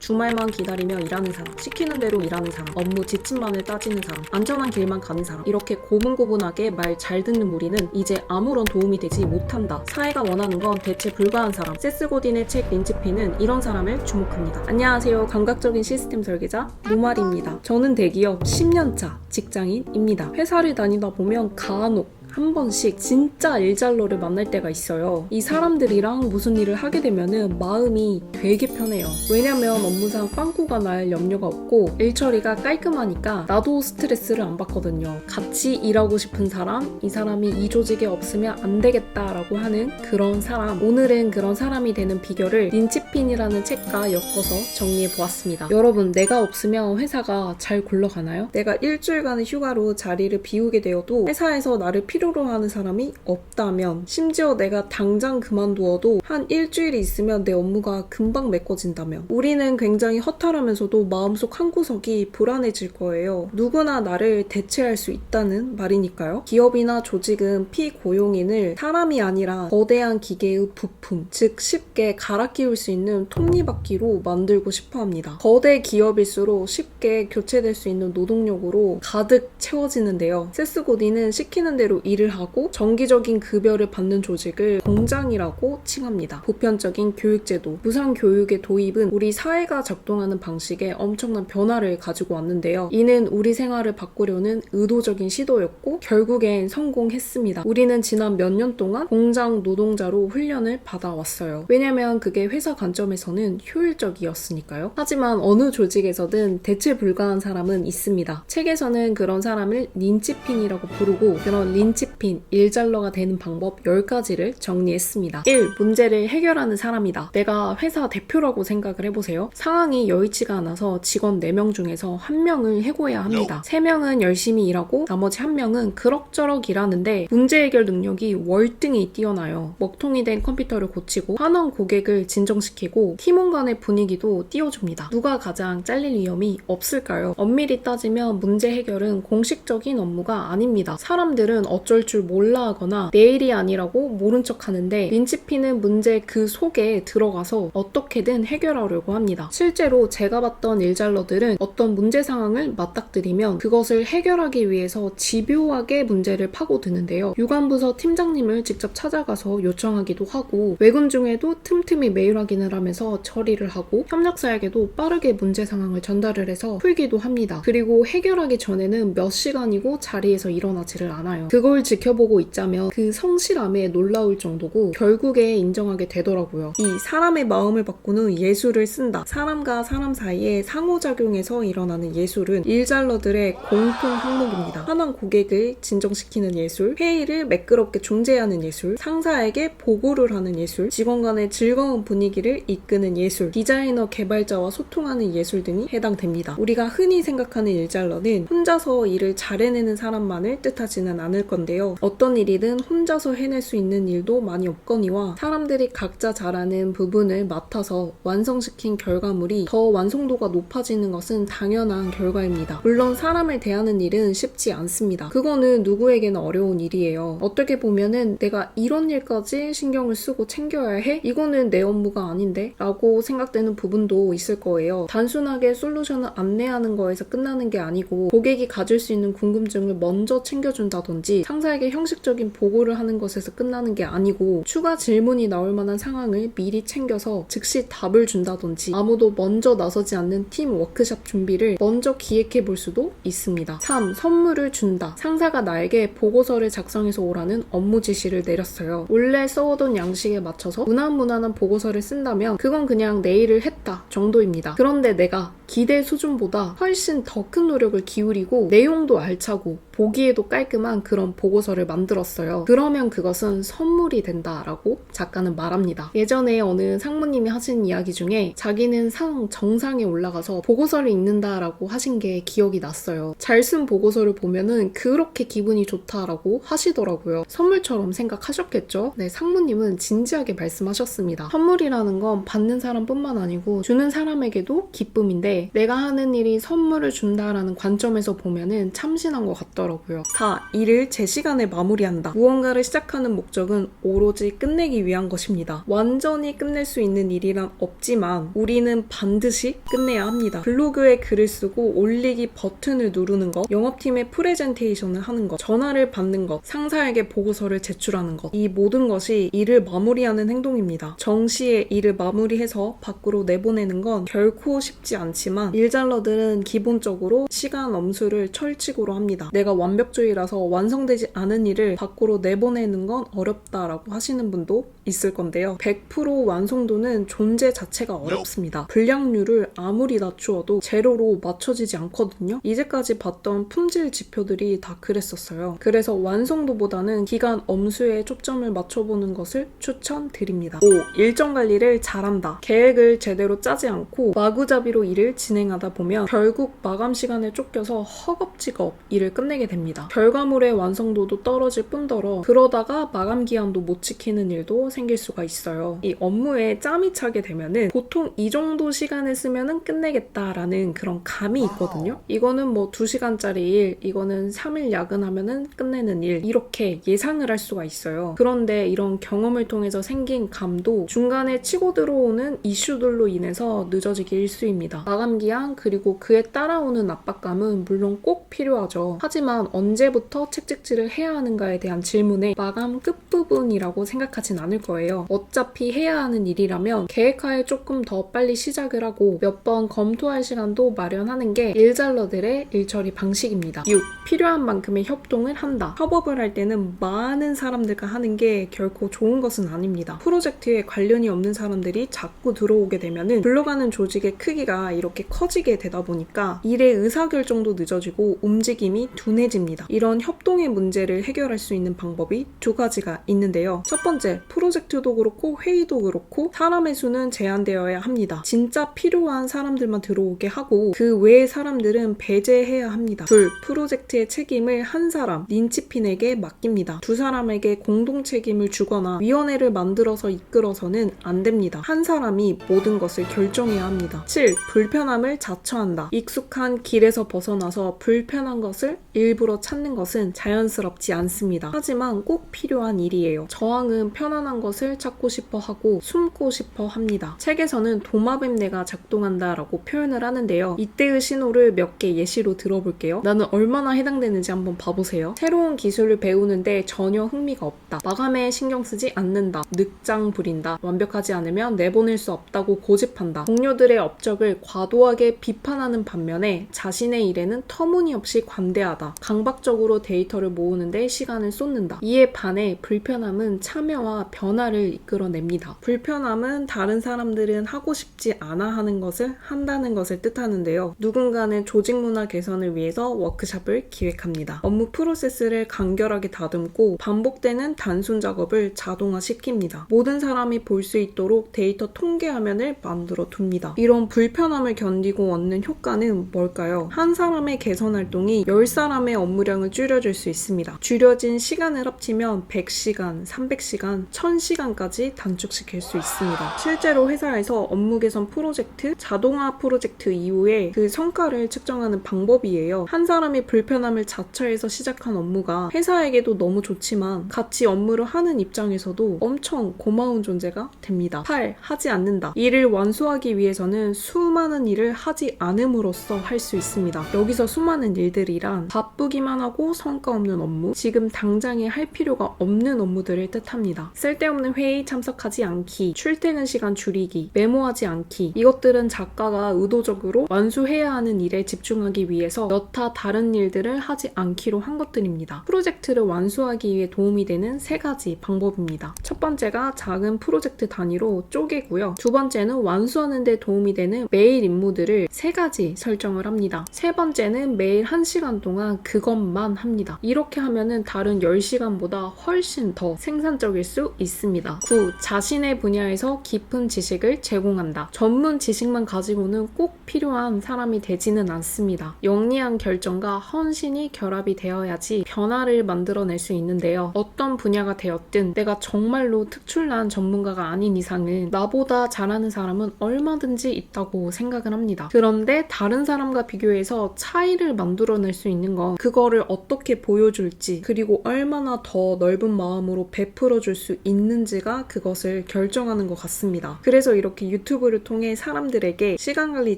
주말만 기다리며 일하는 사람, 시키는 대로 일하는 사람, 업무 지침만을 따지는 사람, 안전한 길만 가는 사람, 이렇게 고분고분하게 말 잘 듣는 무리는 이제 아무런 도움이 되지 못한다. 사회가 원하는 건 대체 불가한 사람. 세스 고딘의 책 린치피는 이런 사람을 주목합니다. 안녕하세요. 감각적인 시스템 설계자 노말입니다. 저는 대기업 10년차 직장인입니다. 회사를 다니다 보면 간혹 한 번씩 진짜 일잘러를 만날 때가 있어요. 이 사람들이랑 무슨 일을 하게 되면은 마음이 되게 편해요. 왜냐면 업무상 빵꾸가 날 염려가 없고 일 처리가 깔끔하니까 나도 스트레스를 안 받거든요. 같이 일하고 싶은 사람, 이 사람이 이 조직에 없으면 안 되겠다라고 하는 그런 사람. 오늘은 그런 사람이 되는 비결을 린치핀이라는 책과 엮어서 정리해 보았습니다. 여러분, 내가 없으면 회사가 잘 굴러가나요? 내가 일주일간의 휴가로 자리를 비우게 되어도 회사에서 나를 필요로 하는 사람이 없다면, 심지어 내가 당장 그만두어도 한 일주일이 있으면 내 업무가 금방 메꿔진다면, 우리는 굉장히 허탈하면서도 마음속 한구석이 불안해질 거예요. 누구나 나를 대체할 수 있다는 말이니까요. 기업이나 조직은 피고용인을 사람이 아니라 거대한 기계의 부품, 즉 쉽게 갈아 끼울 수 있는 톱니바퀴로 만들고 싶어 합니다. 거대 기업일수록 쉽게 교체될 수 있는 노동력으로 가득 채워지는데요. 세스 고딘은 시키는 대로 일을 하고 정기적인 급여를 받는 조직을 공장이라고 칭합니다. 보편적인 교육제도, 무상교육의 도입은 우리 사회가 작동하는 방식에 엄청난 변화를 가지고 왔는데요. 이는 우리 생활을 바꾸려는 의도적인 시도였고 결국엔 성공했습니다. 우리는 지난 몇 년 동안 공장 노동자로 훈련을 받아왔어요. 왜냐면 그게 회사 관점에서는 효율적이었으니까요. 하지만 어느 조직에서든 대체 불가한 사람은 있습니다. 책에서는 그런 사람을 린치핀이라고 부르고, 그런 린치핀, 일잘러가 되는 방법 10가지를 정리했습니다. 1. 문제를 해결하는 사람이다. 내가 회사 대표라고 생각을 해보세요. 상황이 여의치가 않아서 직원 4명 중에서 1명을 해고해야 합니다. 3명은 열심히 일하고 나머지 1명은 그럭저럭 일하는데 문제 해결 능력이 월등히 뛰어나요. 먹통이 된 컴퓨터를 고치고 화난 고객을 진정시키고 팀원 간의 분위기도 띄워줍니다. 누가 가장 잘릴 위험이 없을까요? 엄밀히 따지면 문제 해결은 공식적인 업무가 아닙니다. 사람들은 어쩔 줄 몰라 하거나 내일이 아니라고 모른 척 하는데, 린치핀은 문제 그 속에 들어가서 어떻게든 해결하려고 합니다. 실제로 제가 봤던 일잘러들은 어떤 문제 상황을 맞닥뜨리면 그것을 해결하기 위해서 집요하게 문제를 파고드는데요. 유관부서 팀장님을 직접 찾아가서 요청하기도 하고, 외근 중에도 틈틈이 메일 확인을 하면서 처리를 하고, 협력사에게도 빠르게 문제 상황을 전달을 해서 풀기도 합니다. 그리고 해결하기 전에는 몇 시간이고 자리에서 일어나지를 않아요. 그걸 지켜보고 있자면 그 성실함에 놀라울 정도고 결국에 인정하게 되더라고요. 이 사람의 마음을 바꾸는 예술을 쓴다. 사람과 사람 사이에 상호작용에서 일어나는 예술은 일잘러들의 공통 항목입니다. 화난 고객을 진정시키는 예술, 회의를 매끄럽게 중재하는 예술, 상사에게 보고를 하는 예술, 직원 간의 즐거운 분위기를 이끄는 예술, 디자이너 개발자와 소통하는 예술 등이 해당됩니다. 우리가 흔히 생각하는 일잘러는 혼자서 일을 잘 해내는 사람만을 뜻하지는 않을 건데요. 어떤 일이든 혼자서 해낼 수 있는 일도 많이 없거니와 사람들이 각자 잘하는 부분을 맡아서 완성시킨 결과물이 더 완성도가 높아지는 것은 당연한 결과입니다. 물론 사람을 대하는 일은 쉽지 않습니다. 그거는 누구에게나 어려운 일이에요. 어떻게 보면은 내가 이런 일까지 신경을 쓰고 챙겨야 해? 이거는 내 업무가 아닌데? 라고 생각되는 부분도 있을 거예요. 단순하게 솔루션을 안내하는 거에서 끝나는 게 아니고, 고객이 가질 수 있는 궁금증을 먼저 챙겨준다든지, 상사에게 형식적인 보고를 하는 것에서 끝나는 게 아니고 추가 질문이 나올 만한 상황을 미리 챙겨서 즉시 답을 준다든지, 아무도 먼저 나서지 않는 팀 워크숍 준비를 먼저 기획해 볼 수도 있습니다. 3. 선물을 준다. 상사가 나에게 보고서를 작성해서 오라는 업무 지시를 내렸어요. 원래 써오던 양식에 맞춰서 무난무난한 보고서를 쓴다면 그건 그냥 내 일을 했다 정도입니다. 그런데 내가 기대 수준보다 훨씬 더 큰 노력을 기울이고 내용도 알차고 보기에도 깔끔한 그런 보고서를 만들었어요. 그러면 그것은 선물이 된다라고 작가는 말합니다. 예전에 어느 상무님이 하신 이야기 중에 자기는 정상에 올라가서 보고서를 읽는다라고 하신 게 기억이 났어요. 잘 쓴 보고서를 보면은 그렇게 기분이 좋다라고 하시더라고요. 선물처럼 생각하셨겠죠? 네, 상무님은 진지하게 말씀하셨습니다. 선물이라는 건 받는 사람뿐만 아니고 주는 사람에게도 기쁨인데, 근데 내가 하는 일이 선물을 준다라는 관점에서 보면은 참신한 것 같더라고요. 4. 일을 제 시간에 마무리한다. 무언가를 시작하는 목적은 오로지 끝내기 위한 것입니다. 완전히 끝낼 수 있는 일이란 없지만 우리는 반드시 끝내야 합니다. 블로그에 글을 쓰고 올리기 버튼을 누르는 것, 영업팀의 프레젠테이션을 하는 것, 전화를 받는 것, 상사에게 보고서를 제출하는 것, 이 모든 것이 일을 마무리하는 행동입니다. 정시에 일을 마무리해서 밖으로 내보내는 건 결코 쉽지 않지만 일잘러들은 기본적으로 시간 엄수를 철칙으로 합니다. 내가 완벽주의라서 완성되지 않은 일을 밖으로 내보내는 건 어렵다라고 하시는 분도 있을 건데요. 100% 완성도는 존재 자체가 어렵습니다. 불량률을 아무리 낮추어도 제로로 맞춰지지 않거든요. 이제까지 봤던 품질 지표들이 다 그랬었어요. 그래서 완성도보다는 기간 엄수에 초점을 맞춰보는 것을 추천드립니다. 5. 일정 관리를 잘한다. 계획을 제대로 짜지 않고 마구잡이로 일을 진행하다 보면 결국 마감 시간에 쫓겨서 허겁지겁 일을 끝내게 됩니다. 결과물의 완성도도 떨어질 뿐더러 그러다가 마감 기한도 못 지키는 일도 생길 수가 있어요. 이 업무에 짬이 차게 되면은 보통 이 정도 시간을 쓰면은 끝내겠다라는 그런 감이 있거든요. 이거는 뭐 2시간짜리 일, 이거는 3일 야근하면은 끝내는 일, 이렇게 예상을 할 수가 있어요. 그런데 이런 경험을 통해서 생긴 감도 중간에 치고 들어오는 이슈들로 인해서 늦어지기 일쑤입니다. 마감 기한 그리고 그에 따라오는 압박감은 물론 꼭 필요하죠. 하지만 언제부터 책찍질을 해야 하는가에 대한 질문에 마감 끝부분이라고 생각하진 않을 거예요. 어차피 해야 하는 일이라면 계획하에 조금 더 빨리 시작을 하고 몇 번 검토할 시간도 마련하는 게 일잘러들의 일처리 방식입니다. 6. 필요한 만큼의 협동을 한다. 협업을 할 때는 많은 사람들과 하는 게 결코 좋은 것은 아닙니다. 프로젝트에 관련이 없는 사람들이 자꾸 들어오게 되면은 굴러가는 조직의 크기가 이렇게 커지게 되다 보니까 일의 의사결정도 늦어지고 움직임이 둔해집니다. 이런 협동의 문제를 해결할 수 있는 방법이 2가지가 있는데요. 첫 번째, 프로젝트도 그렇고 회의도 그렇고 사람의 수는 제한되어야 합니다. 진짜 필요한 사람들만 들어오게 하고 그 외의 사람들은 배제해야 합니다. 둘, 프로젝트의 책임을 한 사람, 린치핀에게 맡깁니다. 2사람에게 공동 책임을 주거나 위원회를 만들어서 이끌어서는 안 됩니다. 한 사람이 모든 것을 결정해야 합니다. 7. 불편함을 자처한다. 익숙한 길에서 벗어나서 불편한 것을 일부러 찾는 것은 자연스럽지 않습니다. 하지만 꼭 필요한 일이에요. 저항은 편안한 것을 찾고 싶어 하고 숨고 싶어 합니다. 책에서는 도마뱀뇌가 작동한다라고 표현을 하는데요. 이때의 신호를 몇 개 예시로 들어볼게요. 나는 얼마나 해당되는지 한번 봐보세요. 새로운 기술을 배우는데 전혀 흥미가 없다. 마감에 신경 쓰지 않는다. 늑장 부린다. 완벽하지 않으면 내보낼 수 없다고 고집한다. 동료들의 업적을 과도하게 비판하는 반면에 자신의 일에는 터무니없이 관대하다. 강박적으로 데이터를 모으는데 시간을 쏟는다. 이에 반해 불편함은 참여와 변화를 이끌어냅니다. 불편함은 다른 사람들은 하고 싶지 않아 하는 것을 한다는 것을 뜻하는데요. 누군가는 조직 문화 개선을 위해서 워크숍을 기획합니다. 업무 프로세스를 간결하게 다듬고 반복되는 단순 작업을 자동화시킵니다. 모든 사람이 볼 수 있도록 데이터 통계 화면을 만들어 둡니다. 이런 불편함을 견디고 얻는 효과는 뭘까요? 한 사람의 개선 활동이 10사람의 업무량을 줄여줄 수 있습니다. 줄여진 시간을 합치면 100시간, 300시간, 1000시간까지 단축시킬 수 있습니다. 실제로 회사에서 업무 개선 프로젝트, 자동화 프로젝트 이후에 그 성과를 측정하는 방법이에요. 한 사람이 불편함을 자처해서 시작한 업무가 회사에게도 너무 좋지만 같이 업무를 하는 입장에서도 엄청 고마운 존재가 됩니다. 8. 하지 않는다. 일을 완수하기 위해서는 수많은 일을 하지 않음으로써 할 수 있습니다. 여기서 수많은 일들이란 바쁘기만 하고 성과 없는 업무, 지금 당장에 할 필요가 없는 업무들을 뜻합니다. 쓸데없는 회의 참석하지 않기, 출퇴근 시간 줄이기, 메모하지 않기, 이것들은 작가가 의도적으로 완수해야 하는 일에 집중하기 위해서 여타 다른 일들을 하지 않기로 한 것들입니다. 프로젝트를 완수하기 위해 도움이 되는 3가지 방법입니다. 첫 번째가 작은 프로젝트 단위로 쪼개고요. 2번째는 완수하는 데 도움이 되는 매일 임무들을 3가지 설정을 합니다. 3번째는 매일 1시간 동안 그것만 합니다. 이렇게 하면은 다른 10시간보다 훨씬 더 생산적일 수 있습니다. 9. 자신의 분야에서 깊은 지식을 제공한다. 전문 지식만 가지고는 꼭 필요한 사람이 되지는 않습니다. 영리한 결정과 헌신이 결합이 되어야지 변화를 만들어낼 수 있는데요. 어떤 분야가 되었든 내가 정말로 특출난 전문가가 아닌 이상은 나보다 잘하는 사람은 얼마든지 있다고 생각을 생각을 합니다. 그런데 다른 사람과 비교해서 차이를 만들어낼 수 있는 건 그거를 어떻게 보여줄지, 그리고 얼마나 더 넓은 마음으로 베풀어줄 수 있는지가 그것을 결정하는 것 같습니다. 그래서 이렇게 유튜브를 통해 사람들에게 시간관리,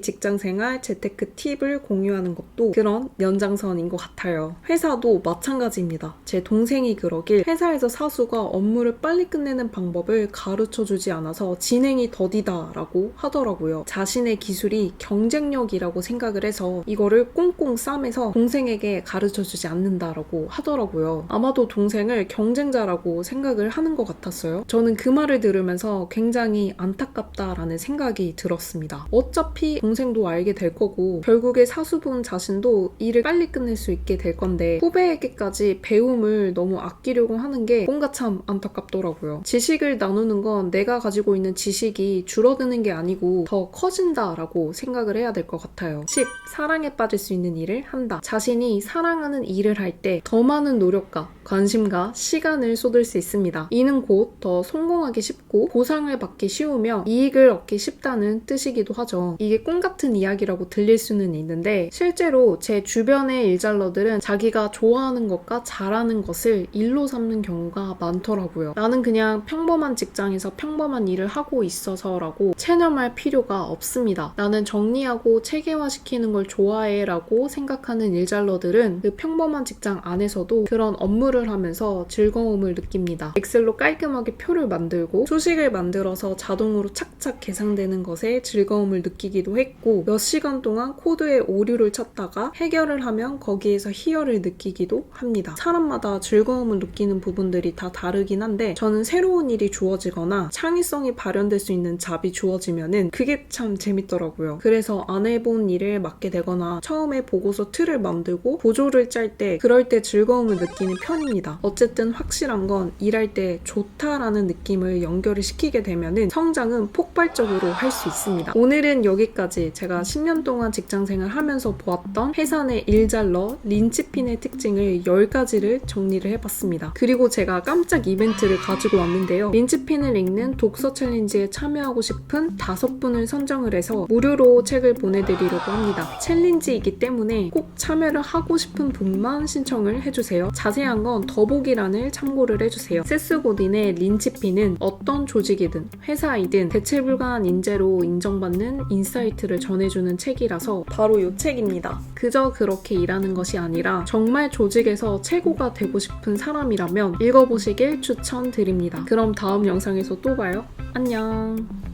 직장생활, 재테크 팁을 공유하는 것도 그런 연장선인 것 같아요. 회사도 마찬가지입니다. 제 동생이 그러길 회사에서 사수가 업무를 빨리 끝내는 방법을 가르쳐주지 않아서 진행이 더디다 라고 하더라고요. 자신의 기술이 경쟁력이라고 생각을 해서 이거를 꽁꽁 싸매서 동생에게 가르쳐주지 않는다라고 하더라고요. 아마도 동생을 경쟁자라고 생각을 하는 것 같았어요. 저는 그 말을 들으면서 굉장히 안타깝다라는 생각이 들었습니다. 어차피 동생도 알게 될 거고 결국에 사수분 자신도 일을 빨리 끝낼 수 있게 될 건데 후배에게까지 배움을 너무 아끼려고 하는 게 뭔가 참 안타깝더라고요. 지식을 나누는 건 내가 가지고 있는 지식이 줄어드는 게 아니고 더 커진다라고 생각을 해야 될 것 같아요. 10. 사랑에 빠질 수 있는 일을 한다. 자신이 사랑하는 일을 할 때 더 많은 노력과 관심과 시간을 쏟을 수 있습니다. 이는 곧 더 성공하기 쉽고 보상을 받기 쉬우며 이익을 얻기 쉽다는 뜻이기도 하죠. 이게 꿈 같은 이야기라고 들릴 수는 있는데 실제로 제 주변의 일잘러들은 자기가 좋아하는 것과 잘하는 것을 일로 삼는 경우가 많더라고요. 나는 그냥 평범한 직장에서 평범한 일을 하고 있어서라고 체념할 필요가 없습니다. 나는 정리하고 체계화시키는 걸 좋아해 라고 생각하는 일잘러들은 그 평범한 직장 안에서도 그런 업무를 하면서 즐거움을 느낍니다. 엑셀로 깔끔하게 표를 만들고 수식을 만들어서 자동으로 착착 계산되는 것에 즐거움을 느끼기도 했고 몇 시간 동안 코드에 오류를 찾다가 해결을 하면 거기에서 희열을 느끼기도 합니다. 사람마다 즐거움을 느끼는 부분들이 다 다르긴 한데 저는 새로운 일이 주어지거나 창의성이 발현될 수 있는 잡이 주어지면은 그게 참 재밌더라고요. 그래서 안 해본 일을 맡게 되거나 처음에 보고서 틀을 만들고 보조를 짤 때 그럴 때 즐거움을 느끼는 편입니다. 어쨌든 확실한 건 일할 때 좋다라는 느낌을 연결을 시키게 되면은 성장은 폭발적으로 할 수 있습니다. 오늘은 여기까지 제가 10년 동안 직장생활 하면서 보았던 회사 내 일잘러 린치핀의 특징을 10가지를 정리를 해봤습니다. 그리고 제가 깜짝 이벤트를 가지고 왔는데요. 린치핀을 읽는 독서 챌린지에 참여하고 싶은 5분을 선정을 해서 무료로 책을 보내드리려고 합니다. 챌린지이기 때문에 꼭 참여를 하고 싶은 분만 신청을 해주세요. 자세한 건 더보기란을 참고를 해주세요. 세스 고딘의 린치핀은 어떤 조직이든 회사이든 대체불가한 인재로 인정받는 인사이트를 전해주는 책이라서 바로 이 책입니다. 그저 그렇게 일하는 것이 아니라 정말 조직에서 최고가 되고 싶은 사람이라면 읽어보시길 추천드립니다. 그럼 다음 영상에서 또 봐요. 안녕.